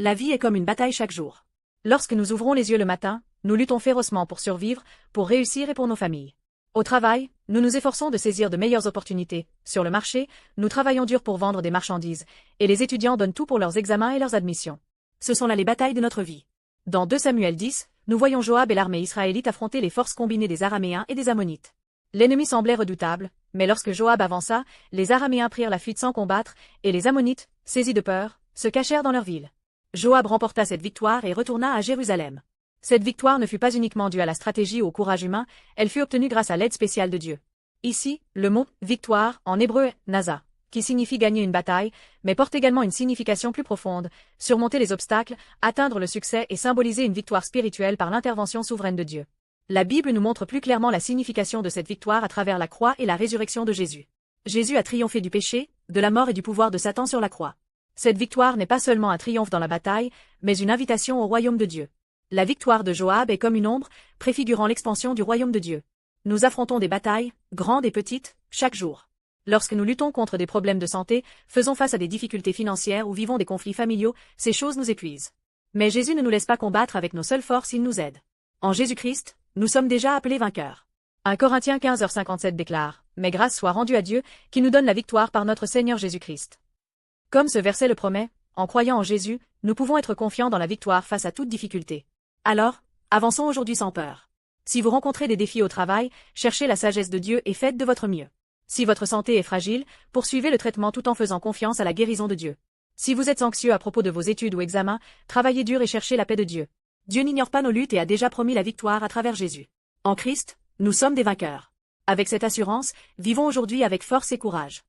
La vie est comme une bataille chaque jour. Lorsque nous ouvrons les yeux le matin, nous luttons férocement pour survivre, pour réussir et pour nos familles. Au travail, nous nous efforçons de saisir de meilleures opportunités. Sur le marché, nous travaillons dur pour vendre des marchandises, et les étudiants donnent tout pour leurs examens et leurs admissions. Ce sont là les batailles de notre vie. Dans 2 Samuel 10, nous voyons Joab et l'armée israélite affronter les forces combinées des Araméens et des Ammonites. L'ennemi semblait redoutable, mais lorsque Joab avança, les Araméens prirent la fuite sans combattre, et les Ammonites, saisis de peur, se cachèrent dans leur ville. Joab remporta cette victoire et retourna à Jérusalem. Cette victoire ne fut pas uniquement due à la stratégie ou au courage humain, elle fut obtenue grâce à l'aide spéciale de Dieu. Ici, le mot « victoire » en hébreu est « naza », qui signifie gagner une bataille, mais porte également une signification plus profonde, surmonter les obstacles, atteindre le succès et symboliser une victoire spirituelle par l'intervention souveraine de Dieu. La Bible nous montre plus clairement la signification de cette victoire à travers la croix et la résurrection de Jésus. Jésus a triomphé du péché, de la mort et du pouvoir de Satan sur la croix. Cette victoire n'est pas seulement un triomphe dans la bataille, mais une invitation au royaume de Dieu. La victoire de Joab est comme une ombre, préfigurant l'expansion du royaume de Dieu. Nous affrontons des batailles, grandes et petites, chaque jour. Lorsque nous luttons contre des problèmes de santé, faisons face à des difficultés financières ou vivons des conflits familiaux, ces choses nous épuisent. Mais Jésus ne nous laisse pas combattre avec nos seules forces, il nous aide. En Jésus-Christ, nous sommes déjà appelés vainqueurs. 1 Corinthiens 15h57 déclare « Mais grâce soit rendue à Dieu, qui nous donne la victoire par notre Seigneur Jésus-Christ. » Comme ce verset le promet, en croyant en Jésus, nous pouvons être confiants dans la victoire face à toute difficulté. Alors, avançons aujourd'hui sans peur. Si vous rencontrez des défis au travail, cherchez la sagesse de Dieu et faites de votre mieux. Si votre santé est fragile, poursuivez le traitement tout en faisant confiance à la guérison de Dieu. Si vous êtes anxieux à propos de vos études ou examens, travaillez dur et cherchez la paix de Dieu. Dieu n'ignore pas nos luttes et a déjà promis la victoire à travers Jésus. En Christ, nous sommes des vainqueurs. Avec cette assurance, vivons aujourd'hui avec force et courage.